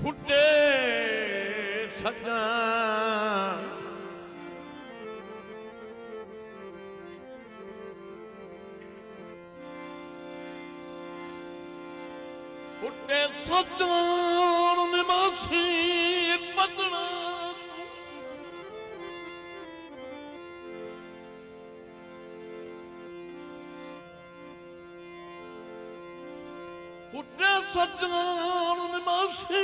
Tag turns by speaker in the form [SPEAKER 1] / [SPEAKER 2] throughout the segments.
[SPEAKER 1] फुटे सजा फुटे सजान निमासी पतना फुटे सजान निमासी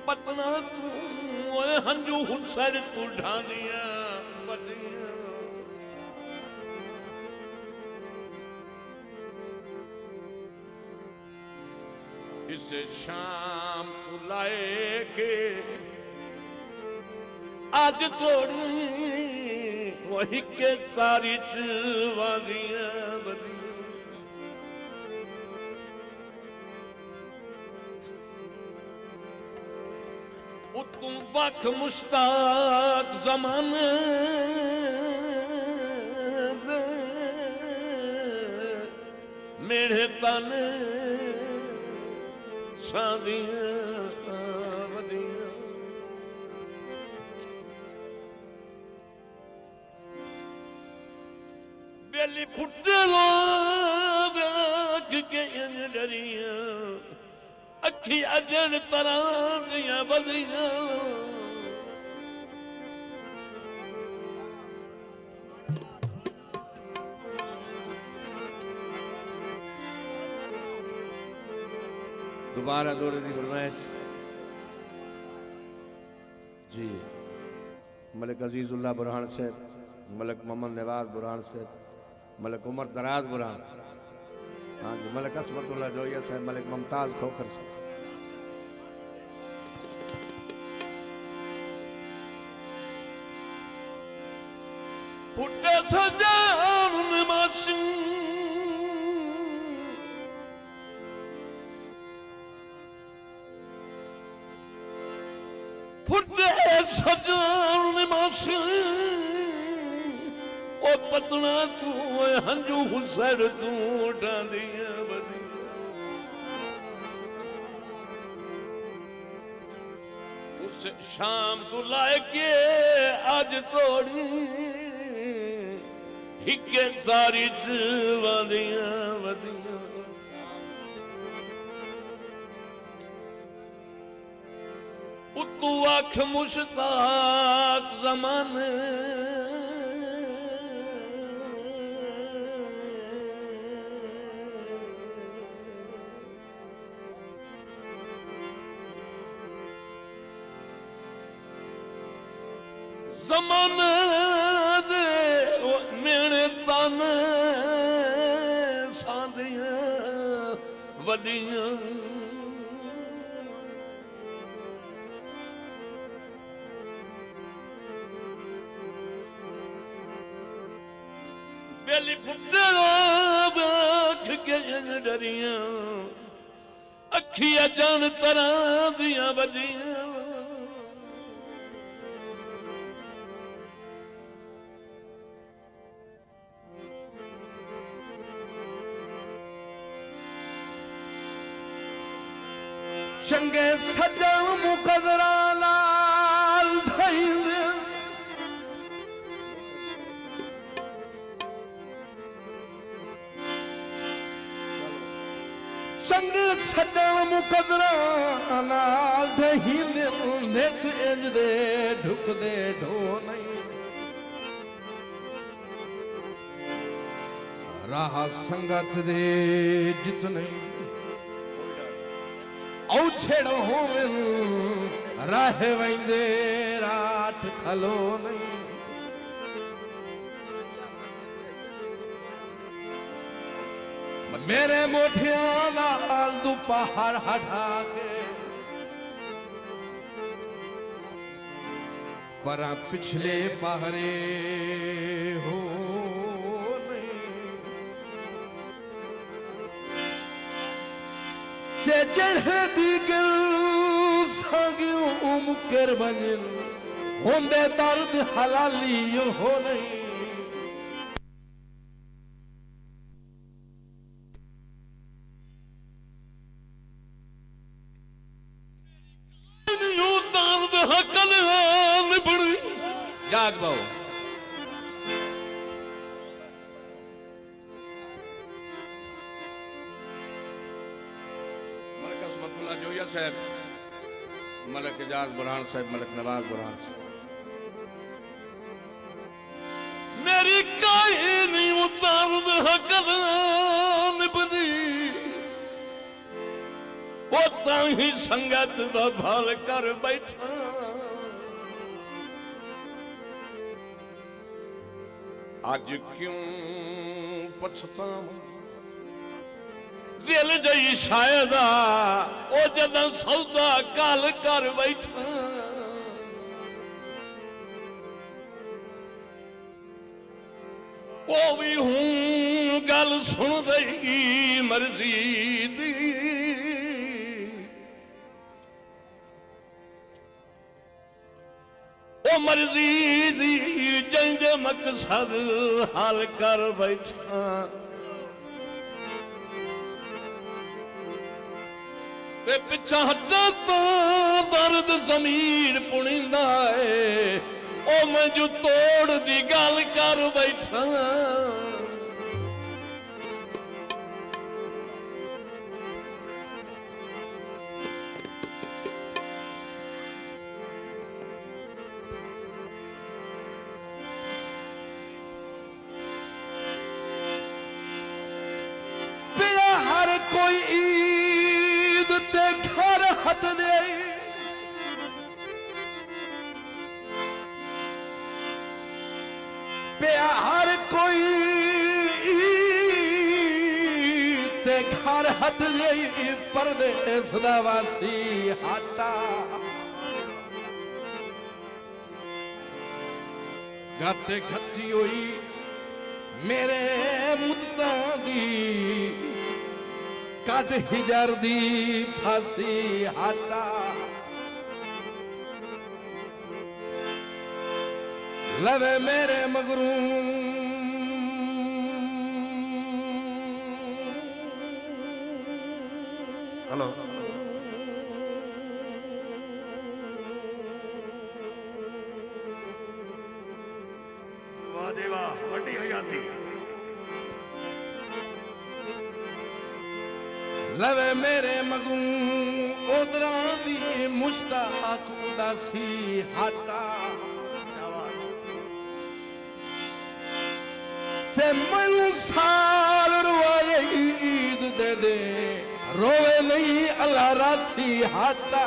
[SPEAKER 1] पतना तू हंजू हुसैन तू ढानिया बदिया इसे शाम बुलाए के आज थोड़ी वही के तारीच वादिया बदिया तुम बख मुश्ताक जमाने मेरे तन शादियां वदियां बेली फुटे लोग के डरियां अखी अजन तरह दिया बदियां दोबारा दौरे की फरमाइश जी मलिक अजीजुल्लाह बुरहान से मलिक मोहम्मद नवाज बुरहान से मलिक उमर दराज बुरहान से हाँ जी मलिक असमतुल्लाह जोया से मलिक मुमताज खोखर से फुटे सजान निमासी फुटे सजान निमासी ओ पतना तू हंजू हुसैन तू डांदिया बदिया उस शाम तू लाए के आज तोड़ी हिके तारीच वादिया वदिया उतू आख मुश्ताक जमाने जमाने दे मेरे तन सादियां वदियां बेली फुटे आँख के डरियां अखी अजन तरह दिया बदियां चंगे सजन मुकदरा नाल थईंदे चंगे सजन मुकदरा नाल थईंदे नेच इंजदे ढुकदे ढो नहीं राह संगत दे जितने औछेड़ो होवन राह वेंदे राठ खलो नहीं मेरे मोठिया नाल तू पहाड़ हटा के पर पिछले पहरे हो से जड़े दिगल सागियों मुकर बंजन होंदे दर्द हलाली हो नहीं काग बहु मलक असमतुल्लाह जोया साहब, मलक एजाज बुरहान साहब, मलक नवाज बुरहान साहब। मेरी काहे नहीं उतार निभदी, वो ताही संगत दा भाल कर बैठा। आज क्यों पछतावा दिल जई शायद ओ जदा सौदा काल कर बैठा। वो भी हूं गल सुन देगी मर्जी दी, ओ मर्जी दी जंज मकसद हाल कर बैठा। ते पिछा हटा तो दर्द जमीर पुणींदा है, ओ मैं जो तोड़ दी गल कर बैठा। हर कोई ईद ते घर हट दे, हर कोई ते घर हट गई, परदेस दा वासी हटा। गट खची होई मेरे मुद्दा दी, कट हिजर दी फांसी हटा। लवे मेरे मगरू हेलो वाह देवा वड्डी हो जाती। लवे मेरे मगू ओदरा दी मुश्ताक उदासी हटा। से मैनू साल रुआए ईद दे दे, रोवे नहीं अल्लाह रासी हटा।